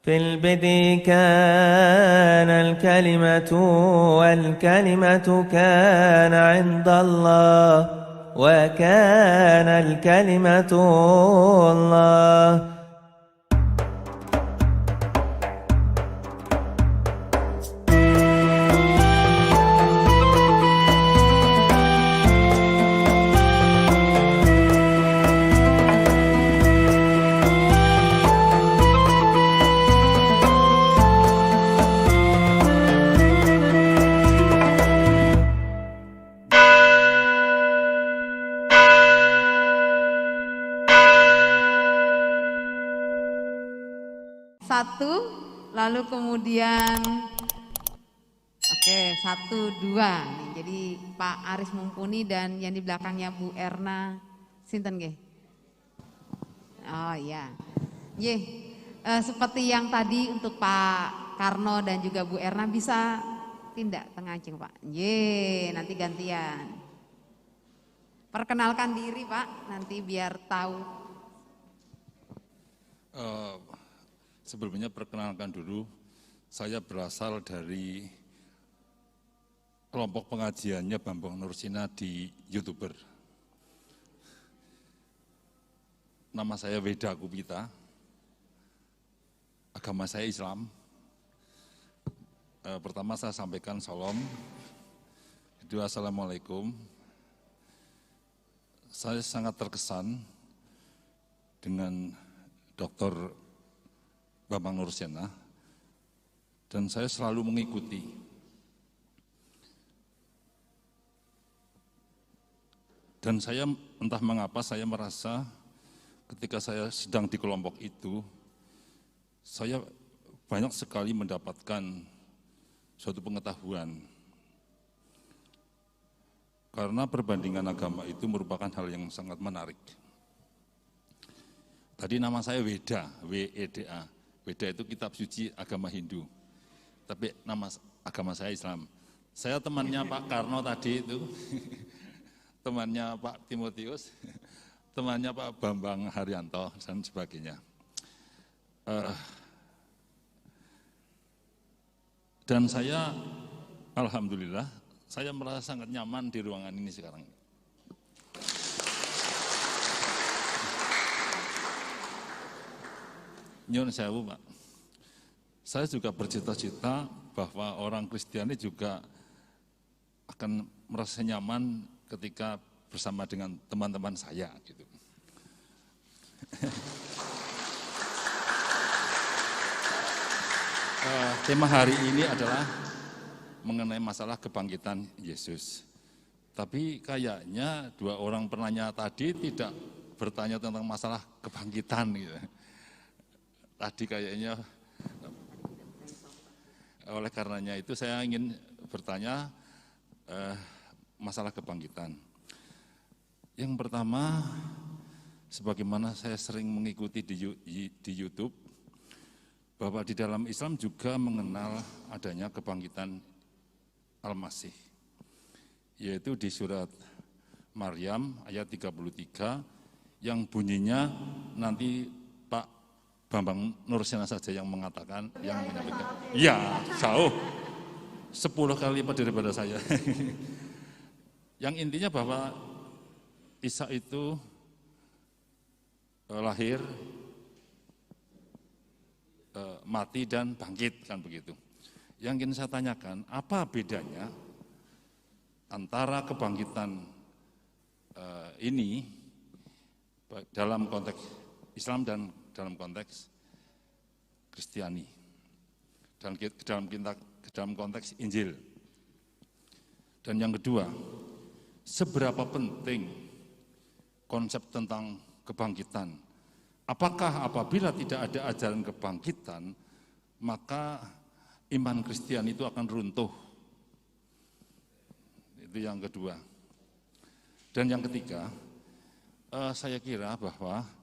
في البدء كان الكلمة والكلمة كان عند الله وكان الكلمة الله. Satu, lalu kemudian oke, 1, 2 nih. Jadi Pak Aris Mumpuni dan yang di belakangnya Bu Erna sinten nggih? Oh iya. Nggih. Seperti yang tadi untuk Pak Karno dan juga Bu Erna bisa tindak tengah ajeng Pak. Nggih, nanti gantian. Perkenalkan diri Pak, nanti biar tahu. Sebelumnya perkenalkan dulu, saya berasal dari kelompok pengajiannya Bambang Nursina di YouTuber. Nama saya Weda Kupita, agama saya Islam. Pertama saya sampaikan salam, kedua assalamualaikum. Saya sangat terkesan dengan Dr. Bambang Nursina, dan saya selalu mengikuti. Dan saya entah mengapa saya merasa ketika saya sedang di kelompok itu, saya banyak sekali mendapatkan suatu pengetahuan. Karena perbandingan agama itu merupakan hal yang sangat menarik. Tadi nama saya Weda, W-E-D-A. Weda itu kitab suci agama Hindu, tapi nama agama saya Islam. Saya temannya Pak Karno tadi itu, temannya Pak Timotius, temannya Pak Bambang Haryanto, dan sebagainya. Dan saya, alhamdulillah, saya merasa sangat nyaman di ruangan ini sekarang. Nyun sewu Pak, saya juga bercita-cita bahwa orang Kristiani juga akan merasa nyaman ketika bersama dengan teman-teman saya gitu. Tema hari ini adalah mengenai masalah kebangkitan Yesus. Tapi kayaknya dua orang penanya tadi tidak bertanya tentang masalah kebangkitan gitu. Tadi kayaknya, oleh karenanya itu saya ingin bertanya masalah kebangkitan. Yang pertama, sebagaimana saya sering mengikuti di YouTube, bahwa di dalam Islam juga mengenal adanya kebangkitan Al-Masih, yaitu di surat Maryam ayat 33 yang bunyinya nanti Bambang Nursina saja yang mengatakan, yang menyampaikan. Ya, jauh. 10 kali lipat daripada saya. Yang intinya bahwa Isa itu lahir, mati dan bangkit, kan begitu. Yang ingin saya tanyakan, apa bedanya antara kebangkitan ini dalam konteks Islam dan dalam konteks Kristiani, dalam konteks Injil. Dan yang kedua, seberapa penting konsep tentang kebangkitan? Apakah apabila tidak ada ajaran kebangkitan, maka iman Kristiani itu akan runtuh? Itu yang kedua. Dan yang ketiga, saya kira bahwa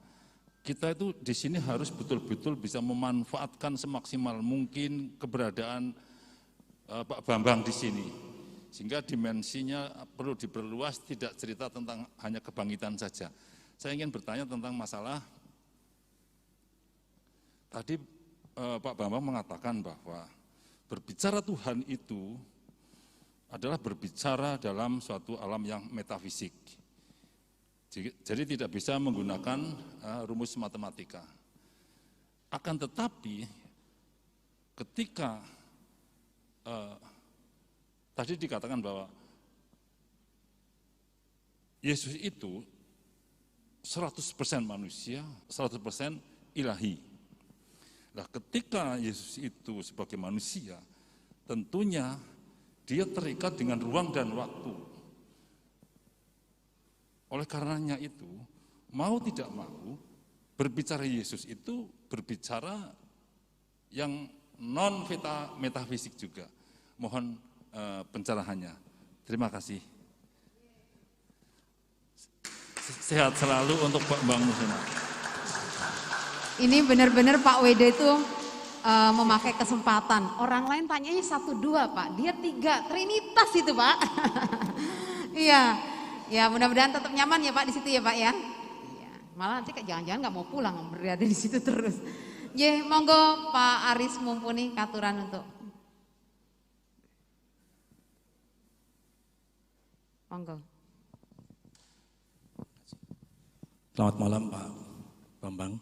kita itu di sini harus betul-betul bisa memanfaatkan semaksimal mungkin keberadaan Pak Bambang di sini, sehingga dimensinya perlu diperluas, tidak cerita tentang hanya kebangkitan saja. Saya ingin bertanya tentang masalah tadi Pak Bambang mengatakan bahwa berbicara Tuhan itu adalah berbicara dalam suatu alam yang metafisik. Jadi tidak bisa menggunakan rumus matematika. Akan tetapi ketika tadi dikatakan bahwa Yesus itu 100% manusia, 100% ilahi. Nah, ketika Yesus itu sebagai manusia, tentunya dia terikat dengan ruang dan waktu. Oleh karenanya itu, mau tidak mau, berbicara Yesus itu berbicara yang non-metafisik juga. Mohon pencerahannya. Terima kasih. Sehat selalu untuk Pak Bang Musina. Ini benar-benar Pak Weda itu memakai kesempatan. Orang lain tanyanya 1, 2 Pak, dia 3, Trinitas itu Pak. Iya, ya mudah-mudahan tetap nyaman ya Pak di situ ya Pak ya. Iya, malah nanti jangan-jangan nggak mau pulang berada di situ terus. Ya, monggo Pak Aris Mumpuni katuran untuk. Monggo. Selamat malam Pak Bambang.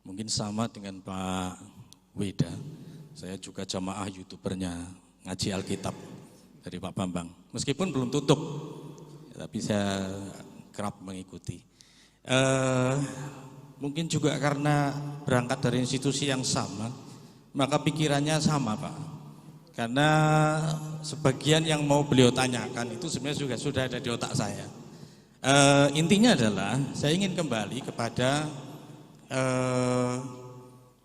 Mungkin sama dengan Pak Weda, saya juga jamaah youtubernya ngaji Alkitab dari Pak Bambang. Meskipun belum tutup, tapi saya kerap mengikuti. Mungkin juga karena berangkat dari institusi yang sama, maka pikirannya sama Pak. Karena sebagian yang mau beliau tanyakan itu sebenarnya juga sudah ada di otak saya. Intinya adalah saya ingin kembali kepada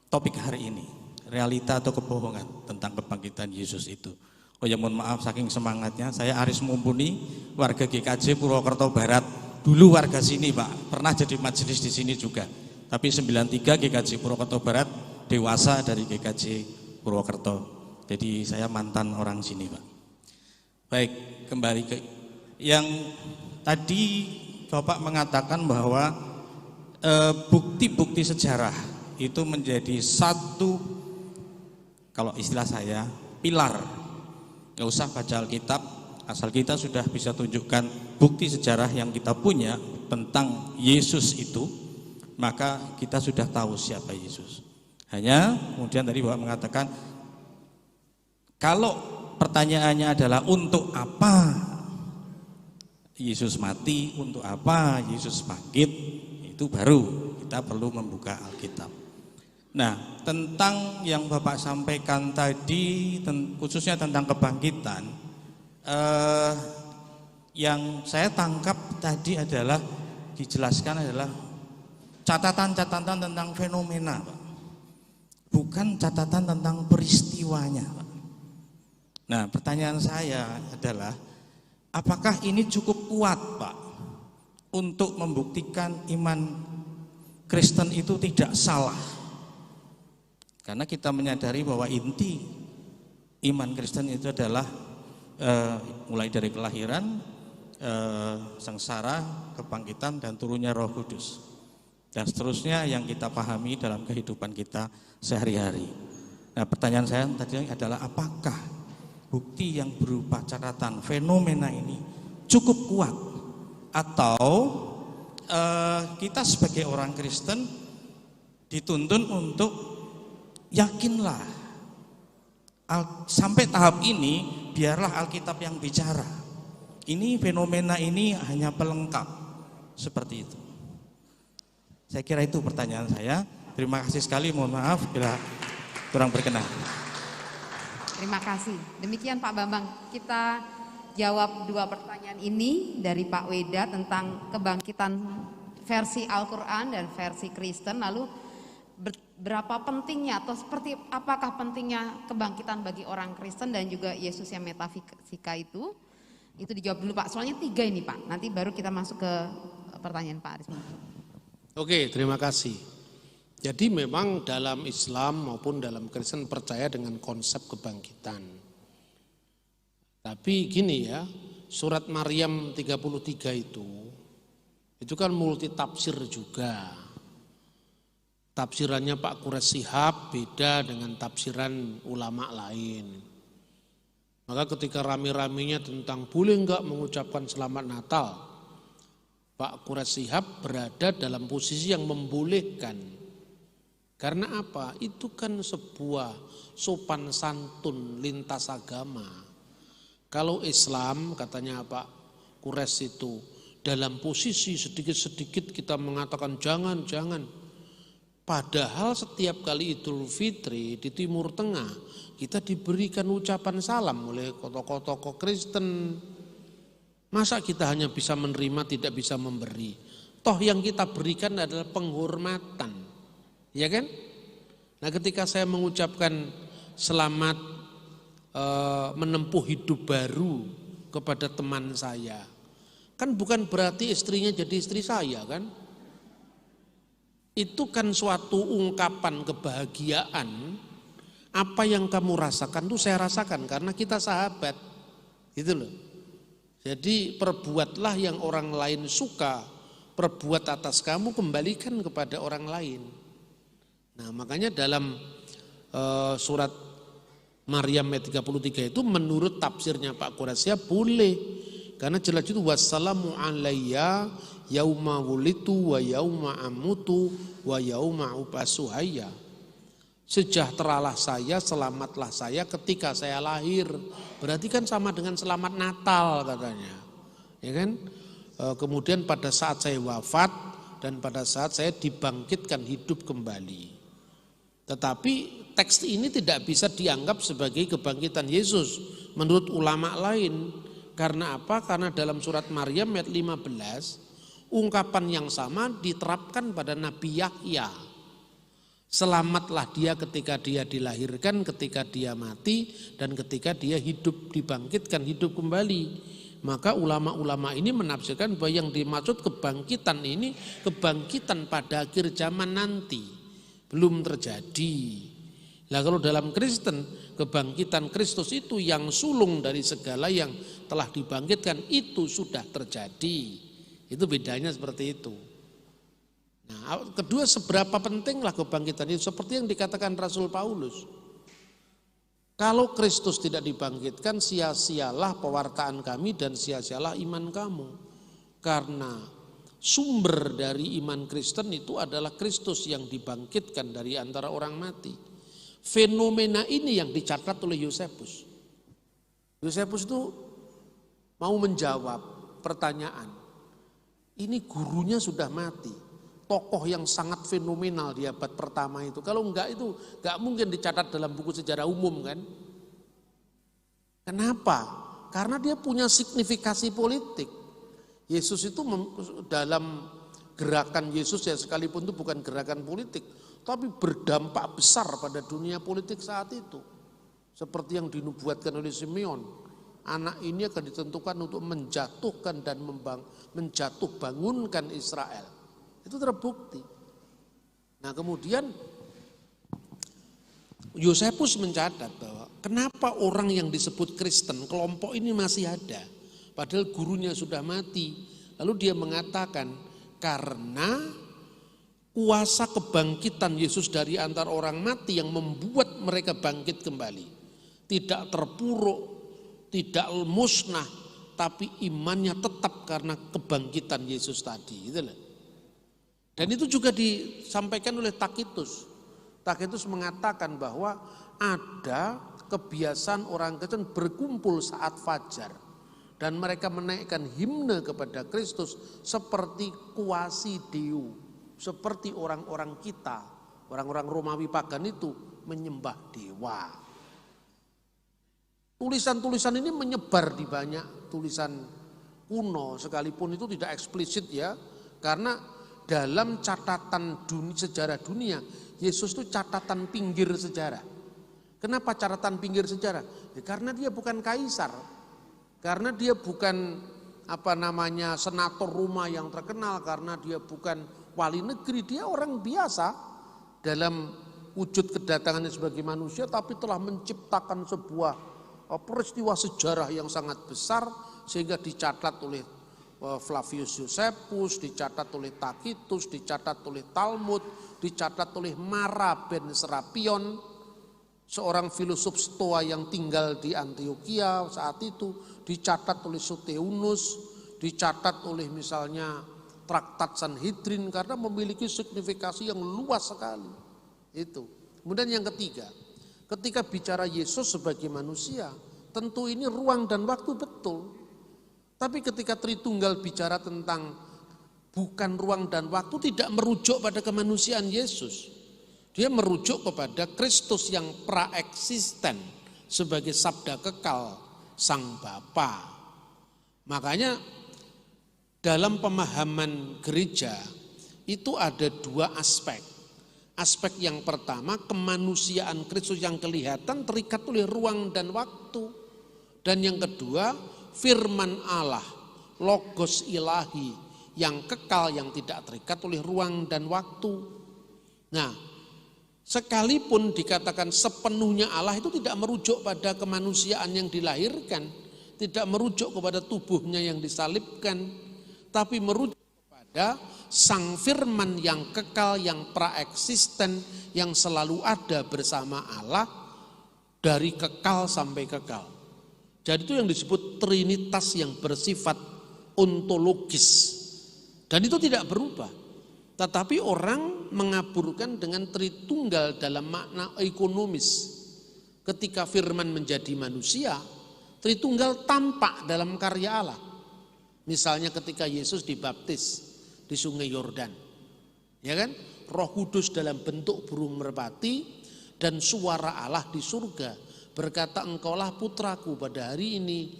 topik hari ini, realita atau kebohongan tentang kebangkitan Yesus itu. Oh ya mohon maaf saking semangatnya, saya Aris Mumpuni, warga GKJ Purwokerto Barat, dulu warga sini Pak, pernah jadi majelis di sini juga. Tapi 93 GKJ Purwokerto Barat, dewasa dari GKJ Purwokerto. Jadi saya mantan orang sini Pak. Baik, kembali ke yang tadi Bapak mengatakan bahwa bukti-bukti sejarah itu menjadi satu, kalau istilah saya, pilar. Nggak usah baca Alkitab, asal kita sudah bisa tunjukkan bukti sejarah yang kita punya tentang Yesus itu, maka kita sudah tahu siapa Yesus. Hanya kemudian tadi Bapak mengatakan, kalau pertanyaannya adalah untuk apa Yesus mati, untuk apa Yesus bangkit, itu baru kita perlu membuka Alkitab. Nah, tentang yang Bapak sampaikan tadi, khususnya tentang kebangkitan, yang saya tangkap tadi adalah dijelaskan adalah catatan-catatan tentang fenomena, Pak. Bukan catatan tentang peristiwanya, Pak. Nah, pertanyaan saya adalah, apakah ini cukup kuat, Pak, untuk membuktikan iman Kristen itu tidak salah? Karena kita menyadari bahwa inti iman Kristen itu adalah mulai dari kelahiran, sengsara, kebangkitan, dan turunnya Roh Kudus. Dan seterusnya yang kita pahami dalam kehidupan kita sehari-hari. Nah, pertanyaan saya tadi adalah, apakah bukti yang berupa catatan fenomena ini cukup kuat, atau kita sebagai orang Kristen dituntun untuk yakinlah sampai tahap ini biarlah Alkitab yang bicara, ini fenomena ini hanya pelengkap, seperti itu. Saya kira itu pertanyaan saya. Terima kasih sekali, mohon maaf bila kurang berkenan. Terima kasih. Demikian Pak Bambang, kita jawab 2 pertanyaan ini dari Pak Weda tentang kebangkitan versi Al-Quran dan versi Kristen. Lalu berapa pentingnya atau seperti apakah pentingnya kebangkitan bagi orang Kristen dan juga Yesus yang metafisika itu dijawab dulu Pak. Soalnya 3 ini Pak, nanti baru kita masuk ke pertanyaan Pak Aris. Oke, terima kasih. Jadi memang dalam Islam maupun dalam Kristen percaya dengan konsep kebangkitan. Tapi gini ya, surat Maryam 33 itu kan multi tafsir juga. tafsirannya Pak Quraisy Shihab beda dengan tafsiran ulama lain. Maka ketika rame-ramenya tentang boleh enggak mengucapkan selamat Natal, Pak Quraisy Shihab berada dalam posisi yang membolehkan. Karena apa? Itu kan sebuah sopan santun lintas agama. Kalau Islam katanya Pak Quraisy itu dalam posisi sedikit-sedikit kita mengatakan jangan. Padahal setiap kali Idul Fitri di Timur Tengah kita diberikan ucapan salam oleh tokoh-tokoh Kristen. Masa kita hanya bisa menerima tidak bisa memberi? Toh yang kita berikan adalah penghormatan, ya kan? Nah ketika saya mengucapkan selamat menempuh hidup baru kepada teman saya, kan bukan berarti istrinya jadi istri saya kan? Itu kan suatu ungkapan kebahagiaan. Apa yang kamu rasakan tuh saya rasakan karena kita sahabat, gitu loh. Jadi perbuatlah yang orang lain suka, perbuat atas kamu kembalikan kepada orang lain. Nah makanya dalam surat Maryam ayat 33 itu menurut tafsirnya Pak Quraisy boleh. Karena jelas itu wassalamu alayya yauma wulitu wa yauma amutu wa yauma ubasu hayya. Sejahteralah saya, selamatlah saya ketika saya lahir. Berarti kan sama dengan selamat Natal katanya. Ya kan? Kemudian pada saat saya wafat dan pada saat saya dibangkitkan hidup kembali. Tetapi teks ini tidak bisa dianggap sebagai kebangkitan Yesus menurut ulama lain. Karena apa? Karena dalam surat Maryam ayat 15 ungkapan yang sama diterapkan pada Nabi Yahya. Selamatlah dia ketika dia dilahirkan, ketika dia mati, dan ketika dia hidup, dibangkitkan, hidup kembali. Maka ulama-ulama ini menafsirkan bahwa yang dimaksud kebangkitan ini, kebangkitan pada akhir zaman nanti. Belum terjadi. Nah kalau dalam Kristen, kebangkitan Kristus itu yang sulung dari segala yang telah dibangkitkan, itu sudah terjadi. Itu bedanya seperti itu. Nah, kedua seberapa pentinglah kebangkitan itu seperti yang dikatakan Rasul Paulus. Kalau Kristus tidak dibangkitkan, sia-sialah pewartaan kami dan sia-sialah iman kamu. Karena sumber dari iman Kristen itu adalah Kristus yang dibangkitkan dari antara orang mati. Fenomena ini yang dicatat oleh Yosefus. Yosefus itu mau menjawab pertanyaan. Ini gurunya sudah mati. Tokoh yang sangat fenomenal di abad pertama itu. Kalau enggak itu enggak mungkin dicatat dalam buku sejarah umum kan. Kenapa? Karena dia punya signifikasi politik. Yesus itu dalam gerakan Yesus ya sekalipun itu bukan gerakan politik. Tapi berdampak besar pada dunia politik saat itu. Seperti yang dinubuatkan oleh Simeon. Anak ini akan ditentukan untuk menjatuhkan dan menjatuh bangunkan Israel. Itu terbukti. Nah kemudian Yosefus mencatat bahwa kenapa orang yang disebut Kristen, kelompok ini masih ada. Padahal gurunya sudah mati. Lalu dia mengatakan karena kuasa kebangkitan Yesus dari antara orang mati yang membuat mereka bangkit kembali. Tidak terpuruk, tidak musnah, tapi imannya tetap karena kebangkitan Yesus tadi. Itulah. Dan itu juga disampaikan oleh Takitus. Takitus mengatakan bahwa ada kebiasaan orang Kristen berkumpul saat fajar. Dan mereka menaikkan himne kepada Kristus seperti kuasi Deo. Seperti orang-orang kita, orang-orang Romawi pagan itu menyembah dewa. Tulisan-tulisan ini menyebar di banyak tulisan kuno. Sekalipun itu tidak eksplisit ya. Karena dalam catatan sejarah dunia, Yesus itu catatan pinggir sejarah. Kenapa catatan pinggir sejarah? Ya, karena dia bukan kaisar, karena dia bukan senator Roma yang terkenal, karena dia bukan wali negeri, dia orang biasa dalam wujud kedatangannya sebagai manusia, tapi telah menciptakan sebuah peristiwa sejarah yang sangat besar sehingga dicatat oleh Flavius Josephus, dicatat oleh Tacitus, dicatat oleh Talmud, dicatat oleh Mara ben Serapion, seorang filosof Stoa yang tinggal di Antioquia saat itu, dicatat oleh Soteunus, dicatat oleh misalnya Traktat Sanhedrin karena memiliki signifikasi yang luas sekali. Itu. Kemudian yang ketiga, ketika bicara Yesus sebagai manusia, tentu ini ruang dan waktu betul. Tapi ketika Tritunggal bicara tentang bukan ruang dan waktu, tidak merujuk pada kemanusiaan Yesus. Dia merujuk kepada Kristus yang praeksisten sebagai sabda kekal Sang Bapa. Makanya dalam pemahaman gereja itu ada dua aspek. Aspek yang pertama, kemanusiaan Kristus yang kelihatan terikat oleh ruang dan waktu. Dan yang kedua, firman Allah, logos ilahi yang kekal yang tidak terikat oleh ruang dan waktu. Nah, sekalipun dikatakan sepenuhnya Allah itu tidak merujuk pada kemanusiaan yang dilahirkan, tidak merujuk kepada tubuhnya yang disalibkan, tapi merujuk kepada Sang Firman yang kekal, yang praeksisten, yang selalu ada bersama Allah dari kekal sampai kekal. Jadi itu yang disebut Trinitas yang bersifat ontologis. Dan itu tidak berubah. Tetapi orang mengaburkan dengan Tritunggal dalam makna ekonomis. Ketika Firman menjadi manusia, Tritunggal tampak dalam karya Allah. Misalnya ketika Yesus dibaptis di Sungai Yordan, ya kan? Roh Kudus dalam bentuk burung merpati dan suara Allah di surga berkata, engkaulah putraku, pada hari ini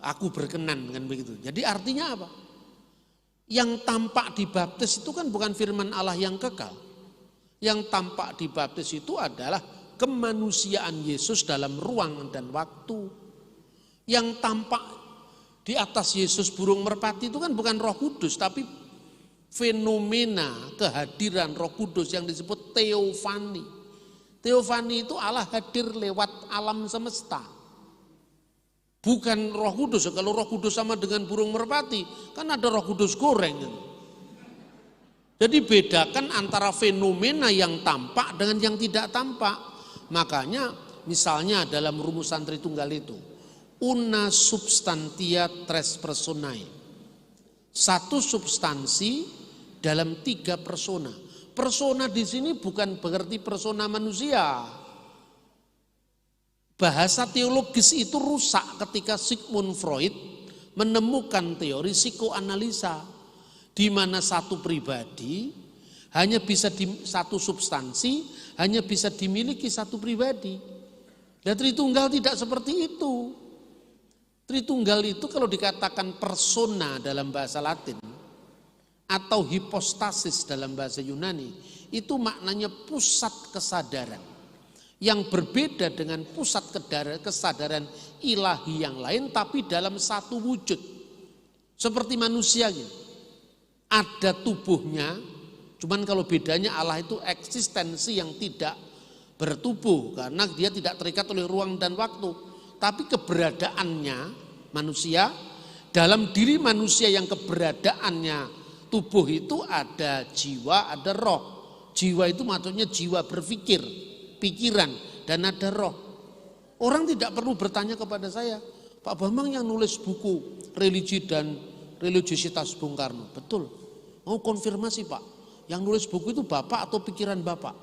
aku berkenan, kan begitu. Jadi artinya apa? Yang tampak dibaptis itu kan bukan firman Allah yang kekal. Yang tampak dibaptis itu adalah kemanusiaan Yesus dalam ruang dan waktu. Yang tampak di atas Yesus burung merpati itu kan bukan Roh Kudus, tapi fenomena kehadiran Roh Kudus yang disebut teofani. Teofani itu Allah hadir lewat alam semesta. Bukan Roh Kudus. Kalau Roh Kudus sama dengan burung merpati, kan ada Roh Kudus goreng. Jadi bedakan antara fenomena yang tampak dengan yang tidak tampak. Makanya misalnya dalam rumusan Tritunggal itu, una substantia tres personae. Satu substansi dalam tiga persona. Persona di sini bukan berarti persona manusia. Bahasa teologis itu rusak ketika Sigmund Freud menemukan teori psikoanalisa di mana satu pribadi hanya bisa satu substansi hanya bisa dimiliki satu pribadi. Dan Tritunggal tidak seperti itu. Tritunggal itu kalau dikatakan persona dalam bahasa Latin atau hipostasis dalam bahasa Yunani, itu maknanya pusat kesadaran yang berbeda dengan pusat kesadaran ilahi yang lain, tapi dalam satu wujud. Seperti manusia gitu. Ada tubuhnya, cuman kalau bedanya Allah itu eksistensi yang tidak bertubuh karena dia tidak terikat oleh ruang dan waktu. Tapi keberadaannya manusia, dalam diri manusia yang keberadaannya tubuh itu ada jiwa, ada roh. Jiwa itu maksudnya jiwa berpikir, pikiran, dan ada roh. Orang tidak perlu bertanya kepada saya, Pak Bambang yang nulis buku Religi dan Religiositas Bung Karno. Betul, mau konfirmasi Pak, yang nulis buku itu Bapak atau pikiran Bapak?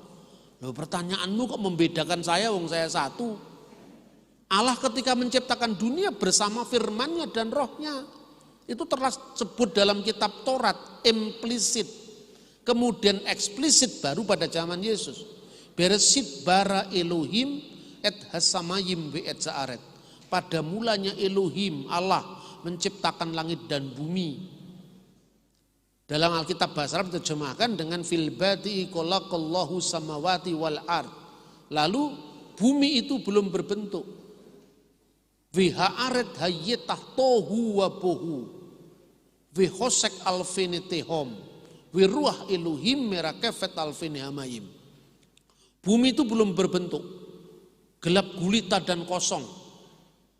Loh, pertanyaanmu kok membedakan saya, wong saya satu. Allah ketika menciptakan dunia bersama firman-Nya dan rohnya. Itu tersebut dalam kitab Taurat, implisit. Kemudian eksplisit baru pada zaman Yesus. Bereshit bara Elohim et hasamayim ve et zaaret. Pada mulanya Elohim, Allah menciptakan langit dan bumi. Dalam Alkitab bahasa Arab diterjemahkan dengan fil badi'i khalaqallahu samawati wal ard. Lalu bumi itu belum berbentuk. Vihaaret hayyetah tohu wa bohu vihosek alfinitehom wiruah Elohim merakefet alfinihamayim. Bumi itu belum berbentuk, gelap gulita dan kosong.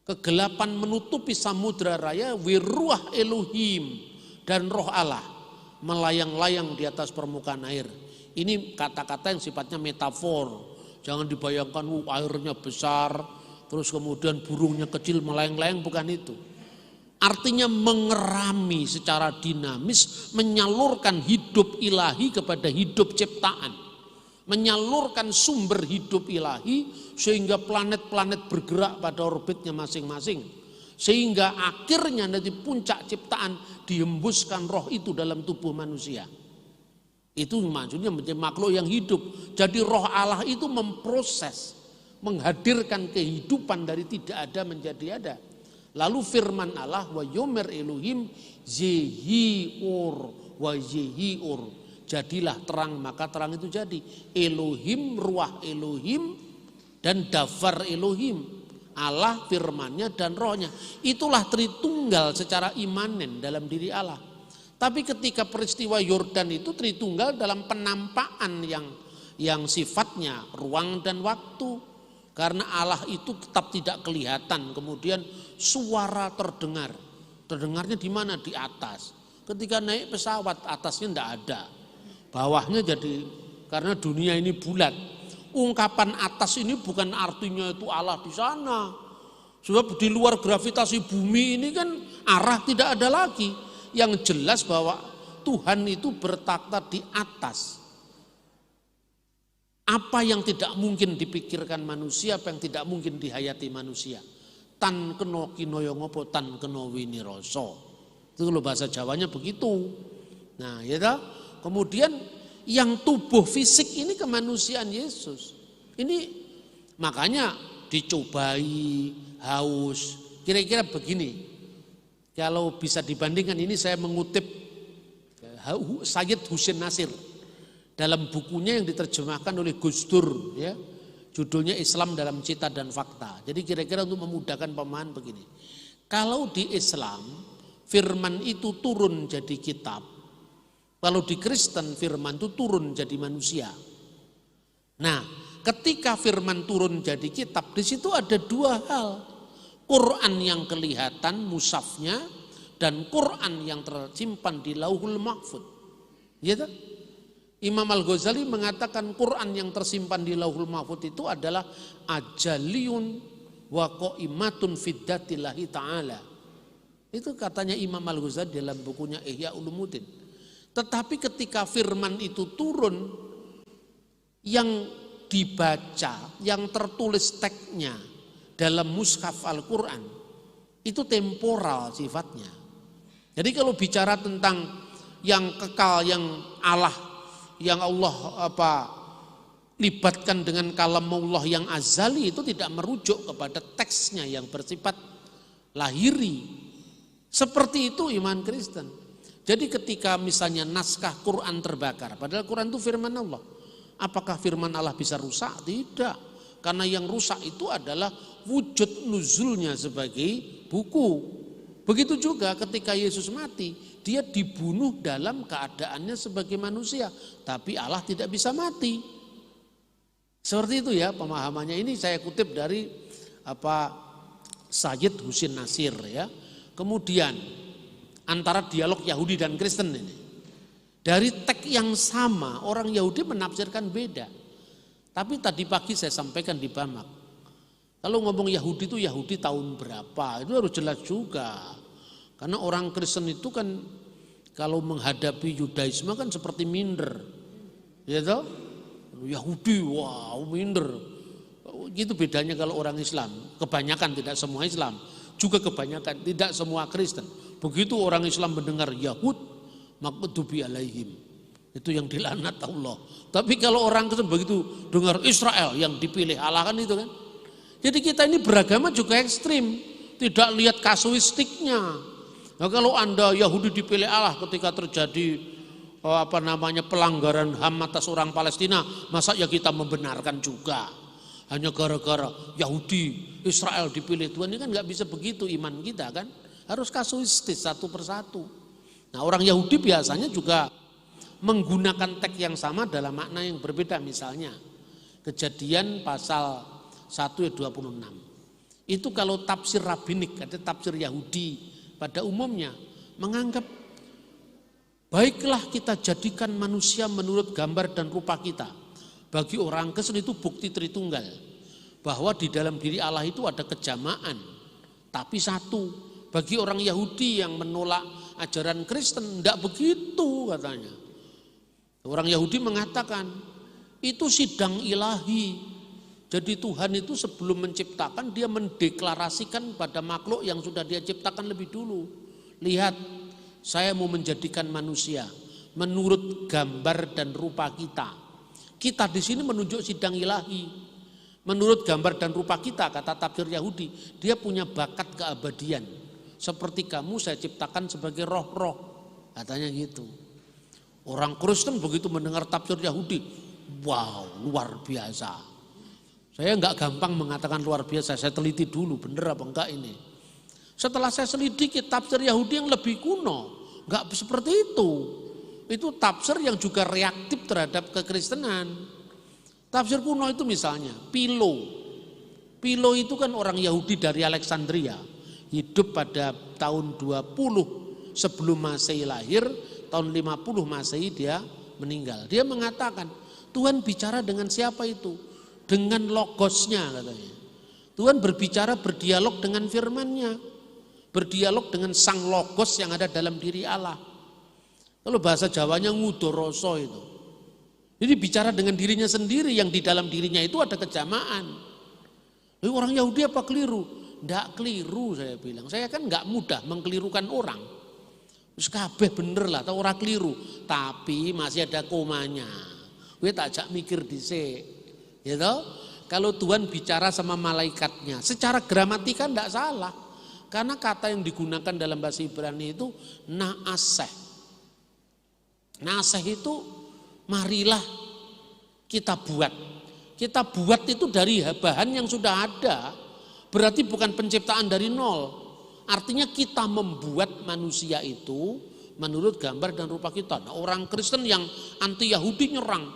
Kegelapan menutupi samudra raya, wiruah Elohim dan roh Allah melayang-layang di atas permukaan air. Ini kata-kata yang sifatnya metafor. Jangan dibayangkan airnya besar, terus kemudian burungnya kecil melayang-layang, bukan itu. Artinya mengerami secara dinamis, menyalurkan hidup ilahi kepada hidup ciptaan. Menyalurkan sumber hidup ilahi sehingga planet-planet bergerak pada orbitnya masing-masing. Sehingga akhirnya nanti puncak ciptaan dihembuskan roh itu dalam tubuh manusia. Itu maksudnya menjadi makhluk yang hidup. Jadi roh Allah itu memproses, menghadirkan kehidupan dari tidak ada menjadi ada. Lalu firman Allah, wa yomer Elohim zehiur wa zehiur. Jadilah terang, maka terang itu jadi. Elohim, ruah Elohim, dan dafar Elohim. Allah, firmannya, dan rohnya. Itulah Tritunggal secara imanen dalam diri Allah. Tapi ketika peristiwa Yordan itu Tritunggal dalam penampakan yang sifatnya ruang dan waktu. Karena Allah itu tetap tidak kelihatan, kemudian suara terdengar. Terdengarnya di mana? Di atas. Ketika naik pesawat, atasnya tidak ada. Bawahnya jadi, karena dunia ini bulat. Ungkapan atas ini bukan artinya itu Allah di sana. Sebab di luar gravitasi bumi ini kan arah tidak ada lagi. Yang jelas bahwa Tuhan itu bertakhta di atas. Apa yang tidak mungkin dipikirkan manusia, apa yang tidak mungkin dihayati manusia. Tan keno kinoyo ngopo, tan keno winiroso. Itu kalau bahasa Jawanya begitu. Nah, ya toh? Kemudian yang tubuh fisik ini kemanusiaan Yesus. Ini makanya dicobai, haus. Kira-kira begini. Kalau bisa dibandingkan, ini saya mengutip Sayyid Husin Nasir dalam bukunya yang diterjemahkan oleh Gus Dur, ya, judulnya Islam dalam Cita dan Fakta. Jadi kira-kira untuk memudahkan pemahaman begini, kalau di Islam firman itu turun jadi kitab, kalau di Kristen firman itu turun jadi manusia. Nah, ketika firman turun jadi kitab, di situ ada dua hal. Quran yang kelihatan mushafnya dan Quran yang tersimpan di Lauhul Mahfud. Ya, Imam Al-Ghazali mengatakan Quran yang tersimpan di Lauhul Mahfud itu adalah ajaliyun wa qaimatun fiddatillahi ta'ala. Itu katanya Imam Al-Ghazali dalam bukunya Ihya Ulumuddin. Tetapi ketika firman itu turun, yang dibaca, yang tertulis teksnya dalam mushaf Al-Quran itu temporal sifatnya. Jadi kalau bicara tentang yang kekal, yang Allah libatkan dengan kalamullah yang azali, itu tidak merujuk kepada teksnya yang bersifat lahiri. Seperti itu iman Kristen. Jadi ketika misalnya naskah Quran terbakar, padahal Quran itu firman Allah. Apakah firman Allah bisa rusak? Tidak. Karena yang rusak itu adalah wujud nuzulnya sebagai buku. Begitu juga ketika Yesus mati, dia dibunuh dalam keadaannya sebagai manusia, tapi Allah tidak bisa mati. Seperti itu ya pemahamannya. Ini saya kutip dari Sayyid Husin Nasir, ya. Kemudian antara dialog Yahudi dan Kristen ini, dari teks yang sama orang Yahudi menafsirkan beda. Tapi tadi pagi saya sampaikan di Bamak, kalau ngomong Yahudi itu Yahudi tahun berapa, itu harus jelas juga. Karena orang Kristen itu kan kalau menghadapi Yudaisme kan seperti minder. Ya toh? Yahudi, wow minder. Gitu bedanya kalau orang Islam. Kebanyakan, tidak semua Islam. Juga kebanyakan, tidak semua Kristen. Begitu orang Islam mendengar Yahud, maghdubi alaihim. Itu yang dilaknat Allah. Tapi kalau orang Kristen begitu dengar Israel yang dipilih Allah, kan itu kan. Jadi kita ini beragama juga ekstrim, tidak lihat kasuistiknya. Nah, kalau Anda Yahudi dipilih Allah ketika terjadi pelanggaran HAM atas orang Palestina, masa ya kita membenarkan juga? Hanya gara-gara Yahudi Israel dipilih Tuhan, ini kan nggak bisa begitu iman kita kan? Harus kasuistis satu persatu. Nah, orang Yahudi biasanya juga menggunakan teks yang sama dalam makna yang berbeda. Misalnya Kejadian pasal 1 ayat 26. Itu kalau tafsir rabbinik, ada tafsir Yahudi pada umumnya menganggap Baiklah kita jadikan manusia menurut gambar dan rupa kita. Bagi orang Kristen itu bukti Tritunggal. Bahwa di dalam diri Allah itu ada kejamaan. Tapi satu. Bagi orang Yahudi yang menolak ajaran Kristen, tidak begitu katanya. Orang Yahudi mengatakan, itu sidang ilahi. Jadi Tuhan itu sebelum menciptakan, dia mendeklarasikan pada makhluk yang sudah dia ciptakan lebih dulu. Lihat, saya mau menjadikan manusia menurut gambar dan rupa kita. Kita di sini menunjuk sidang ilahi. Menurut gambar dan rupa kita, kata tafsir Yahudi, dia punya bakat keabadian. Seperti kamu saya ciptakan sebagai roh-roh, katanya gitu. Orang Kristen begitu mendengar tafsir Yahudi, wow, luar biasa. Saya enggak gampang mengatakan luar biasa, saya teliti dulu bener apa enggak ini. Setelah saya selidiki tafsir Yahudi yang lebih kuno, enggak seperti itu. Itu tafsir yang juga reaktif terhadap kekristenan. Tafsir kuno itu misalnya Philo. Philo itu kan orang Yahudi dari Alexandria. Hidup pada tahun 20 sebelum Masehi lahir, tahun 50 Masehi dia meninggal. Dia mengatakan, Tuhan bicara dengan siapa itu? Dengan logosnya katanya. Tuhan berbicara berdialog dengan firman-Nya. Berdialog dengan sang logos yang ada dalam diri Allah. Kalau bahasa Jawanya ngudoroso itu. Jadi bicara dengan dirinya sendiri, yang di dalam dirinya itu ada kejamaan. Orang Yahudi apa keliru? Tidak keliru saya bilang. Saya kan nggak mudah mengkelirukan orang. Terus kabeh bener lah, atau orang keliru. Tapi masih ada komanya. Gue tak ajak mikir dhisik. Gitu? Kalau Tuhan bicara sama malaikatnya, secara gramatika tidak salah. Karena kata yang digunakan dalam bahasa Ibrani itu naaseh. Naaseh itu marilah kita buat. Kita buat itu dari bahan yang sudah ada. Berarti bukan penciptaan dari nol. Artinya kita membuat manusia itu menurut gambar dan rupa kita. Nah, orang Kristen yang anti Yahudi nyerang.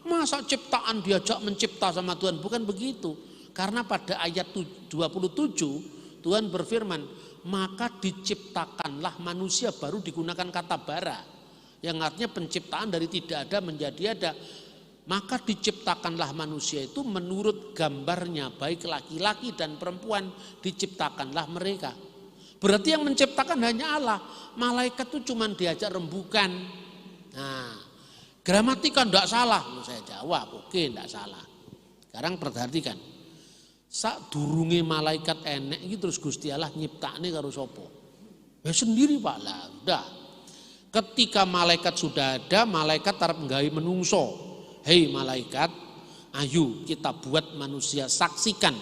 Masa ciptaan diajak mencipta sama Tuhan? Bukan begitu. Karena pada ayat 27 Tuhan berfirman, maka diciptakanlah manusia, baru digunakan kata bara. Yang artinya penciptaan dari tidak ada menjadi ada. Maka diciptakanlah manusia itu menurut gambarnya, baik laki-laki dan perempuan diciptakanlah mereka. Berarti yang menciptakan hanya Allah. Malaikat itu cuma diajak rembukan. Nah, gramatika tidak salah. Saya jawab, oke, tidak salah. Sekarang perhatikan. Sak durunge malaikat enek iki terus Gusti Allah nyiptakne karo sapa? Ya sendiri Pak lah, udah. Ketika malaikat sudah ada, malaikat arep nggawe menungso. Hei malaikat, ayo kita buat manusia, saksikan.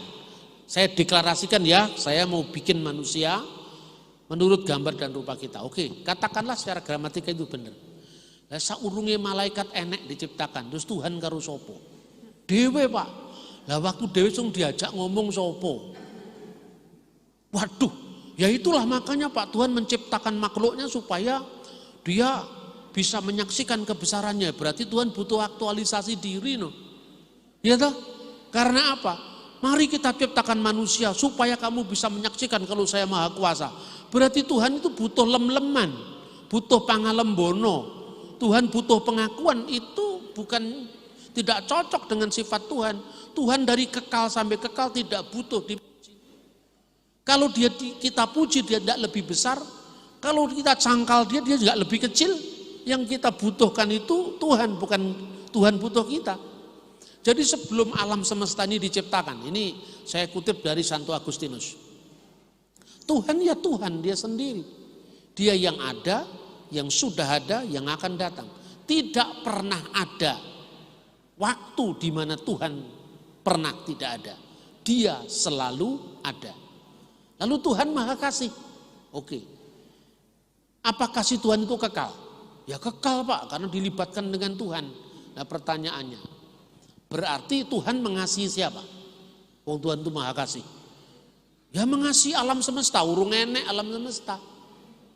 Saya deklarasikan ya, saya mau bikin manusia menurut gambar dan rupa kita. Oke, katakanlah secara gramatika itu benar. Lah saurunge malaikat enek diciptakan, terus Tuhan karo sapa? Dewe Pak. Lah waktu dewe sing diajak ngomong sapa? Waduh, ya itulah makanya Pak Tuhan menciptakan makhluknya supaya dia bisa menyaksikan kebesarannya. Berarti Tuhan butuh aktualisasi diri no. Ya toh? Karena apa? Mari kita ciptakan manusia supaya kamu bisa menyaksikan kalau saya maha kuasa. Berarti Tuhan itu butuh lem-leman, butuh pangalembono. Tuhan butuh pengakuan, itu bukan tidak cocok dengan sifat Tuhan. Tuhan dari kekal sampai kekal tidak butuh dipuji. Kalau kita puji dia tidak lebih besar, kalau kita cangkal dia juga lebih kecil. Yang kita butuhkan itu Tuhan, bukan Tuhan butuh kita. Jadi sebelum alam semesta ini diciptakan, ini saya kutip dari Santo Agustinus. Tuhan ya Tuhan, dia sendiri. Dia yang ada, yang sudah ada, yang akan datang. Tidak pernah ada waktu di mana Tuhan pernah tidak ada. Dia selalu ada. Lalu Tuhan maha kasih. Oke. Apa kasih Tuhan itu kekal? Ya kekal Pak, karena dilibatkan dengan Tuhan. Nah pertanyaannya, berarti Tuhan mengasihi siapa? Oh Tuhan itu maha kasih. Ya mengasihi alam semesta, urung enek alam semesta.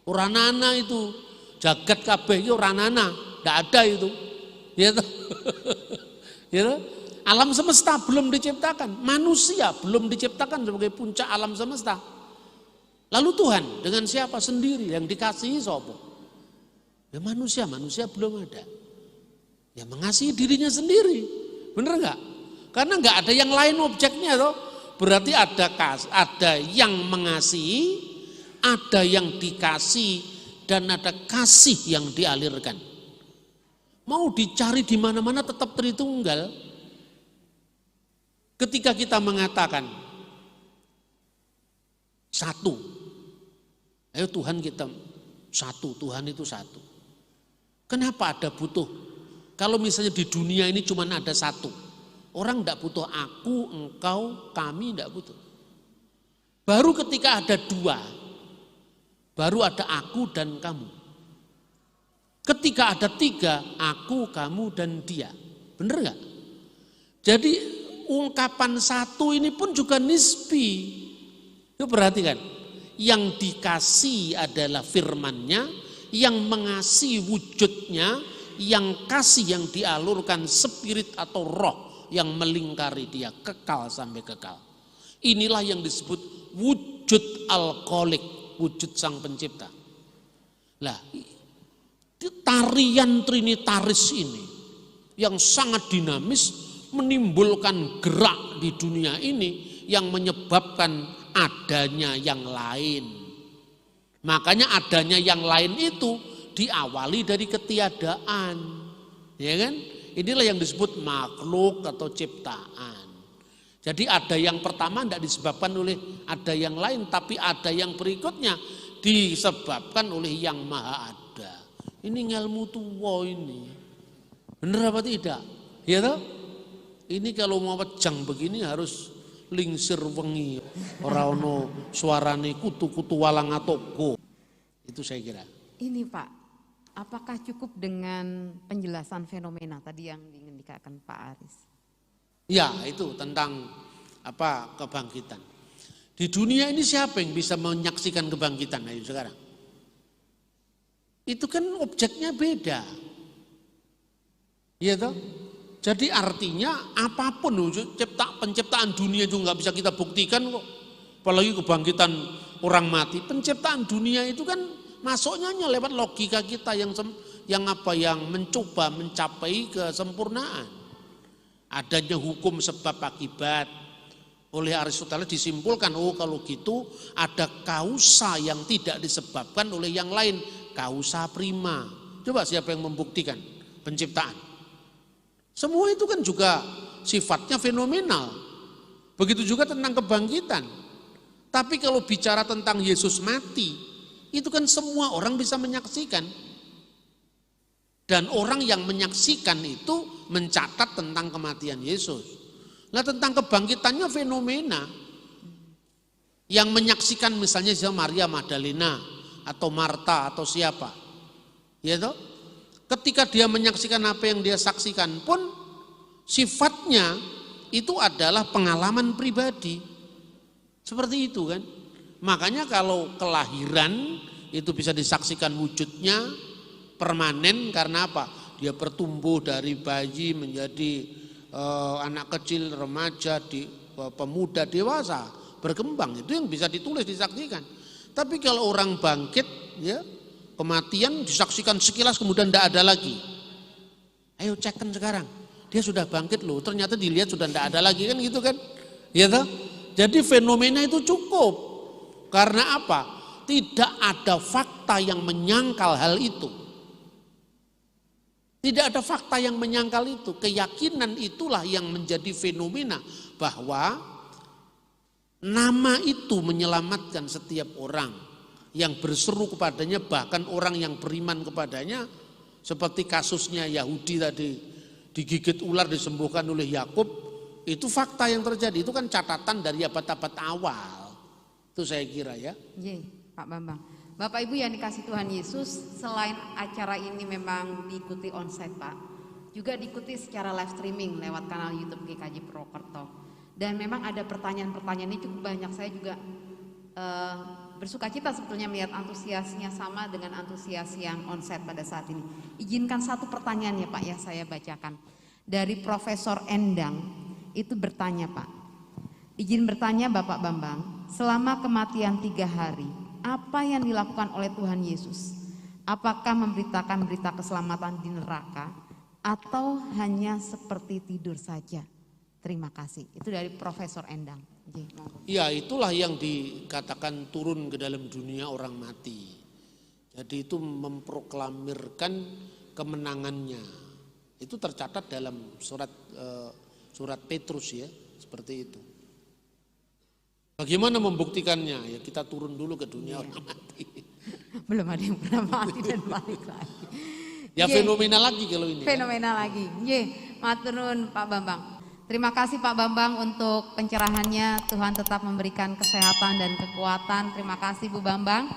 Uranana itu, jagat kabeh itu uranana, tidak ada itu. Ya toh? Ya toh? Alam semesta belum diciptakan, manusia belum diciptakan sebagai puncak alam semesta. Lalu Tuhan dengan siapa? Sendiri, yang dikasihi sapa? Ya manusia belum ada. Ya mengasihi dirinya sendiri. Bener nggak? Karena nggak ada yang lain objeknya toh. Berarti ada yang mengasihi, ada yang dikasih, dan ada kasih yang dialirkan. Mau dicari di mana-mana tetap Tritunggal. Ketika kita mengatakan satu, ayo Tuhan kita satu, Tuhan itu satu. Kenapa ada butuh? Kalau misalnya di dunia ini cuma ada satu, orang tidak butuh aku, engkau, kami tidak butuh. Baru ketika ada dua, baru ada aku dan kamu. Ketika ada tiga, aku, kamu, dan dia. Benar nggak? Jadi ungkapan satu ini pun juga nisbi. Itu perhatikan. Yang dikasih adalah firman-Nya, yang mengasihi wujudnya, yang kasih yang dialurkan spirit atau roh yang melingkari dia kekal sampai kekal. Inilah yang disebut wujud alkoholik, wujud sang pencipta. Lah, tarian trinitaris ini yang sangat dinamis menimbulkan gerak di dunia ini yang menyebabkan adanya yang lain. Makanya adanya yang lain itu diawali dari ketiadaan. Ya kan? Inilah yang disebut makhluk atau ciptaan. Jadi ada yang pertama tidak disebabkan oleh ada yang lain, tapi ada yang berikutnya disebabkan oleh yang maha ada. Ini ngelmu tua ini. Benar apa tidak? Ya toh? Ini kalau mau pejang begini harus lingsir wengi. Ora ono suarane kutu-kutu walang atoko. Itu saya kira. Ini Pak, apakah cukup dengan penjelasan fenomena tadi yang ingin dikatakan Pak Aris? Ya, itu tentang kebangkitan. Di dunia ini siapa yang bisa menyaksikan kebangkitan ayo sekarang? Itu kan objeknya beda. Iya toh? Jadi artinya apapun penciptaan dunia itu nggak bisa kita buktikan kok. Apalagi kebangkitan orang mati. Penciptaan dunia itu kan masuknya hanya lewat logika kita yang mencoba mencapai kesempurnaan. Adanya hukum sebab akibat. Oleh Aristoteles disimpulkan, oh kalau gitu ada kausa yang tidak disebabkan oleh yang lain, kausa prima. Coba siapa yang membuktikan penciptaan? Semua itu kan juga sifatnya fenomenal. Begitu juga tentang kebangkitan. Tapi kalau bicara tentang Yesus mati, itu kan semua orang bisa menyaksikan. Dan orang yang menyaksikan itu mencatat tentang kematian Yesus. Nah tentang kebangkitannya fenomena. Yang menyaksikan misalnya Maria Magdalena atau Marta atau siapa. Ya toh? Ketika dia menyaksikan apa yang dia saksikan pun sifatnya itu adalah pengalaman pribadi. Seperti itu kan. Makanya kalau kelahiran itu bisa disaksikan wujudnya permanen karena apa? Dia bertumbuh dari bayi menjadi anak kecil, remaja, pemuda, dewasa, berkembang. Itu yang bisa ditulis, disaksikan. Tapi kalau orang bangkit, ya kematian disaksikan sekilas kemudian tidak ada lagi. Ayo cekkan sekarang, dia sudah bangkit loh. Ternyata dilihat sudah tidak ada lagi kan gitu kan? Ya toh? Jadi fenomena itu cukup. Karena apa? Tidak ada fakta yang menyangkal hal itu. Tidak ada fakta yang menyangkal itu. Keyakinan itulah yang menjadi fenomena bahwa nama itu menyelamatkan setiap orang yang berseru kepadanya, bahkan orang yang beriman kepadanya, seperti kasusnya Yahudi tadi digigit ular disembuhkan oleh Yakub. Itu fakta yang terjadi. Itu kan catatan dari abad-abad awal. Itu saya kira ya. Iya, Pak Bambang. Bapak Ibu yang dikasih Tuhan Yesus, selain acara ini memang diikuti onsite Pak, juga diikuti secara live streaming lewat kanal YouTube GKJ Purwokerto. Dan memang ada pertanyaan-pertanyaan ini cukup banyak. Saya juga bersuka cita sebetulnya melihat antusiasnya sama dengan antusias yang onsite pada saat ini. Izinkan satu pertanyaan ya Pak ya saya bacakan. Dari Profesor Endang itu bertanya Pak. Izin bertanya Bapak Bambang, selama kematian 3 hari, apa yang dilakukan oleh Tuhan Yesus? Apakah memberitakan berita keselamatan di neraka atau hanya seperti tidur saja? Terima kasih. Itu dari Profesor Endang. Ya, itulah yang dikatakan turun ke dalam dunia orang mati. Jadi itu memproklamirkan kemenangannya. Itu tercatat dalam surat Petrus ya, seperti itu. Bagaimana membuktikannya? Ya kita turun dulu ke dunia orang mati. Belum ada yang pernah mati dan balik lagi. Ya fenomena lagi kalau ini. Fenomena lagi. Matur nuwun Pak Bambang. Terima kasih Pak Bambang untuk pencerahannya. Tuhan tetap memberikan kesehatan dan kekuatan. Terima kasih Bu Bambang.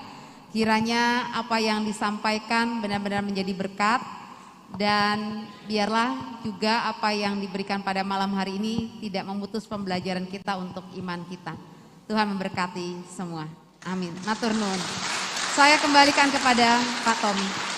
Kiranya apa yang disampaikan benar-benar menjadi berkat. Dan biarlah juga apa yang diberikan pada malam hari ini tidak memutus pembelajaran kita untuk iman kita. Tuhan memberkati semua. Amin. Matur nuwun. Saya kembalikan kepada Pak Tommy.